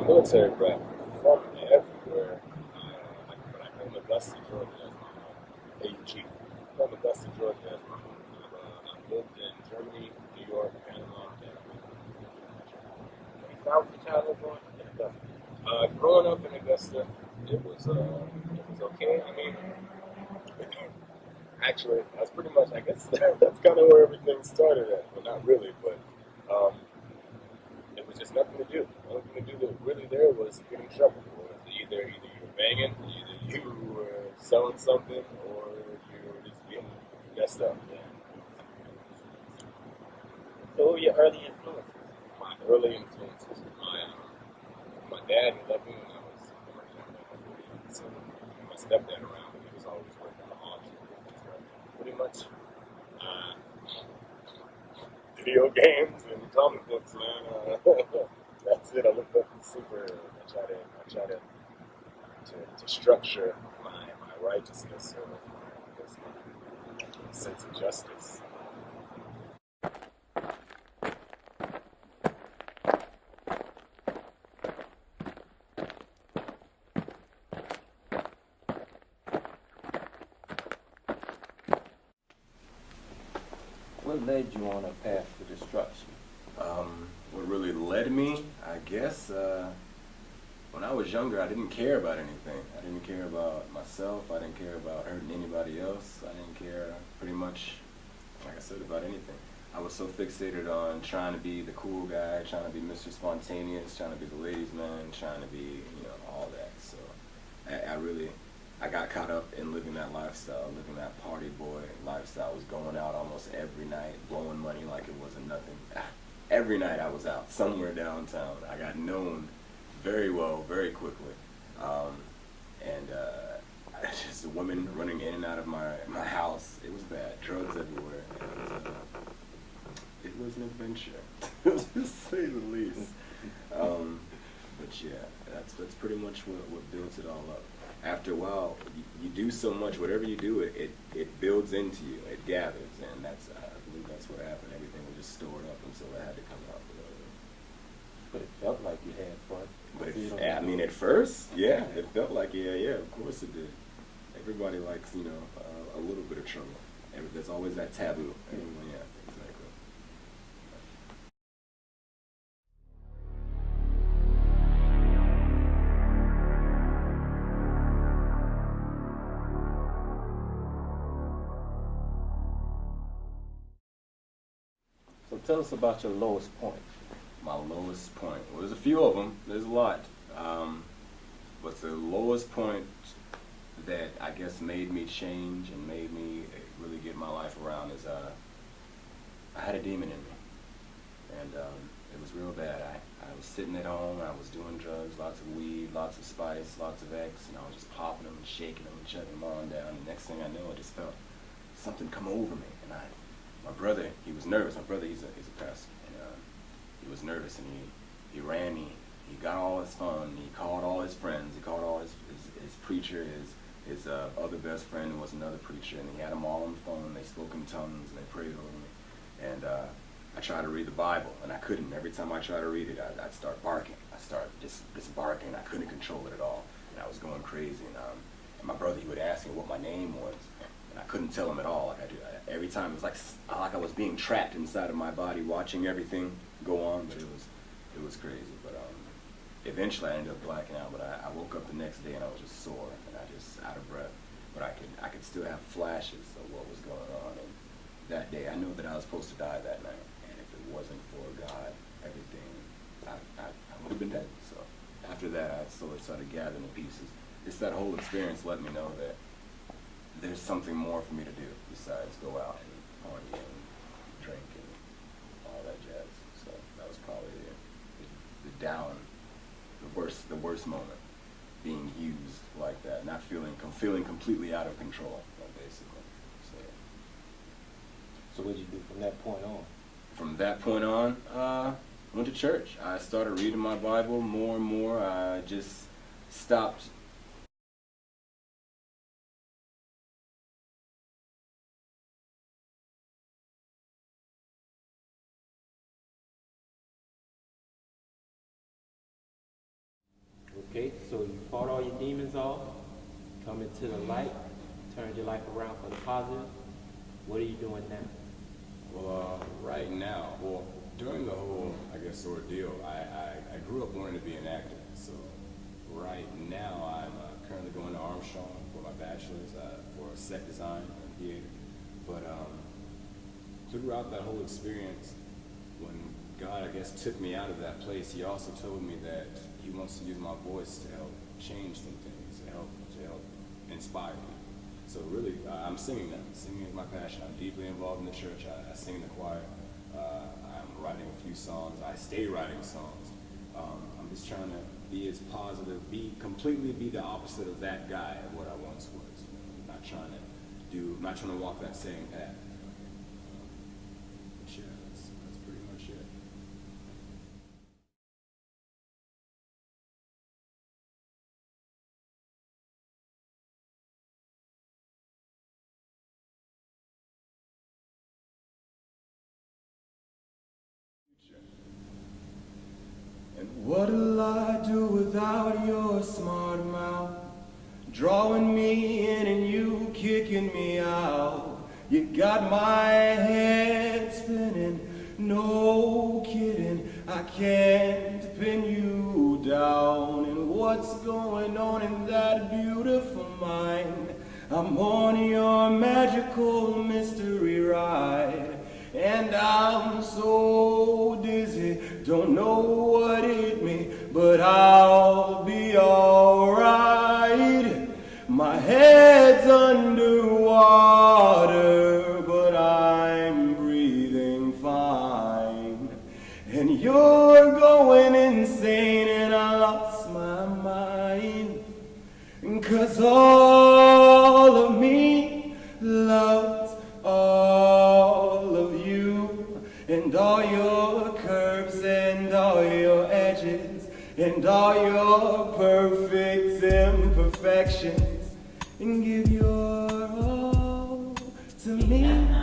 military brat from everywhere. But I come to Augusta, Georgia as my home. AUG. I come to Augusta, Georgia as my home. I've lived in Germany, New York, Panama, and How was your childhood growing up in Augusta? growing up in Augusta, it was okay. I mean, actually, that's pretty much. I guess that's kind of where everything started at. Well, not really, but um, it was just nothing to do. The only thing to do that really there was get in trouble. Or either you were banging, either you were selling something, or you were just getting messed up. So, who were your early influences? My early influences, my dad, he loved me when I was young. So my stepdad around, but he was always working hard. So pretty much uh, video games and comic books, man. That's it. I look up to superheroes. I try to structure my righteousness or my sense of justice. What led you on a path to destruction? What really led me, I guess, when I was younger, I didn't care about anything. I didn't care about myself. I didn't care about hurting anybody else. I didn't care pretty much, like I said, about anything. I was so fixated on trying to be the cool guy, trying to be Mr. Spontaneous, trying to be the ladies' man, trying to be, all that. So I really, I got caught up in living that lifestyle, living that party boy lifestyle. I was going out almost every night, blowing money like it wasn't nothing. Every night I was out somewhere downtown. I got known very well, very quickly. Um, and just women running in and out of my house. It was bad. Drugs everywhere. It was an adventure, to say the least. But yeah, that's pretty much what builds it all up. After a while, you do so much. Whatever you do, it builds into you. It gathers, and I believe that's what happened. Everything was just stored up until it had to come out. But it felt like you had fun. But Freedom. I mean, at first, yeah, it felt like, yeah, of course it did. Everybody likes, a little bit of trouble. There's always that taboo. Everyone, yeah, exactly. So tell us about your lowest point. My lowest point. Well, there's a few of them. There's a lot. But the lowest point that I guess made me change and made me really get my life around is I had a demon in me, and it was real bad. I was sitting at home, I was doing drugs, lots of weed, lots of spice, lots of X, and I was just popping them and shaking them and shutting them on down. And next thing I know, I just felt something come over me, and my brother, he was nervous. My brother, he's a pastor, and he was nervous, and he ran me. He got all his phone. He called all his friends. He called all his preacher, his other best friend who was another preacher, and he had them all on the phone. They spoke in tongues and they prayed over me. And I tried to read the Bible, and I couldn't. Every time I tried to read it, I'd start barking. I started just barking. I couldn't control it at all, and I was going crazy. And my brother, he would ask me what my name was, and I couldn't tell him at all. Like every time, it was like I was being trapped inside of my body, watching everything go on. But it was crazy. But eventually, I ended up blacking out. But I woke up the next day, and I was just sore, and I just out of breath. But I could still have flashes of what was going on. And that day, I knew that I was supposed to die that night. And if it wasn't for God, everything, I would have been dead. So after that, I slowly started gathering the pieces. Just that whole experience let me know that there's something more for me to do besides go out and party and drink and all that jazz. So that was probably the down, the worst moment, being used like that, not feeling completely out of control, basically. So So what did you do from that point on? from that point on, went to church. I started reading my Bible more and more. I just stopped fought all your demons off, come into the light, turned your life around for the positive. What are you doing now? Well, right now, during the whole, I guess, ordeal, I grew up wanting to be an actor. So right now, I'm currently going to Armstrong for my bachelor's for set design and theater. But throughout that whole experience, when God, I guess, took me out of that place, He also told me that He wants to use my voice to help change some things, to help inspire people. So really, I'm singing now. Singing is my passion. I'm deeply involved in the church. I sing in the choir. I'm writing a few songs. I stay writing songs. I'm just trying to be as positive, completely be the opposite of that guy of what I once was. I'm not trying to walk that same path. But yeah, that's pretty much it. And what'll I do without your smart mouth? Drawing me in and you kicking me out. You got my head spinning, no kidding. I can't pin you down. And what's going on in that beautiful mind? I'm on your magical mystery ride. And I'm so dizzy, don't know what hit me, but I'll be alright. My head's underwater, but I'm breathing fine. And you're going insane and I lost my mind. 'Cause all of me loves all of you, and all your curves and all your edges and all your perfect imperfections, and give your all to me.